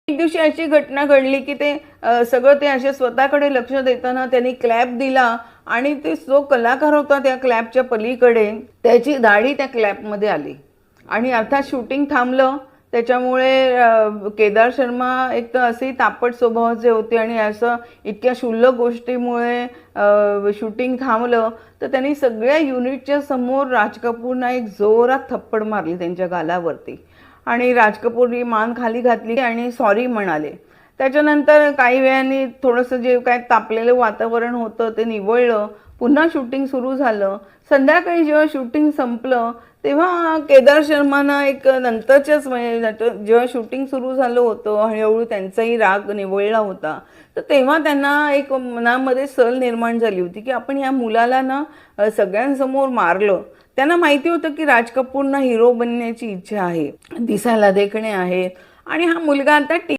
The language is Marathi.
एक दिवशी अशी घटना घडली की ते सगळं ते असे स्वतःकडे लक्ष देताना त्यांनी क्लॅप दिला आणि ते जो कलाकार होता त्या क्लॅपच्या पलीकडे त्याची दाढी त्या क्लॅपमध्ये आली आणि अर्थात शूटिंग थांबलं. त्याच्यामुळे केदार शर्मा एक तर असे तापट स्वभावाचे होते आणि असं इतक्या क्षुल्लक गोष्टीमुळे शूटिंग थांबलं तर त्यांनी सगळ्या युनिटच्या समोर राज कपूरना एक जोरात थप्पड मारली त्यांच्या गालावरती आणि राज कपूरनी मान खाली घातली आणि सॉरी म्हणाले. त्याच्यानंतर काही वेळाने थोडंसं जे काय तापलेलं वातावरण होतं ते निवळलं. पुन्हा शूटिंग सुरू झालं. संध्याकाळी जेव्हा शूटिंग संपलं तेव्हा केदार शर्मानं एक नंतरच्याच म्हणजे जेव्हा शूटिंग सुरू झालं होतं हळूहळू त्यांचाही राग निवळला होता. तर तेव्हा त्यांना एक मनामध्ये सल निर्माण झाली होती की आपण या मुलाला ना सगळ्यांसमोर मारलं. त्यांना माहिती होतं की राज कपूरना हिरो बनण्याची इच्छा आहे, दिसायला देखणे आहेत आणि हा मुलगा आता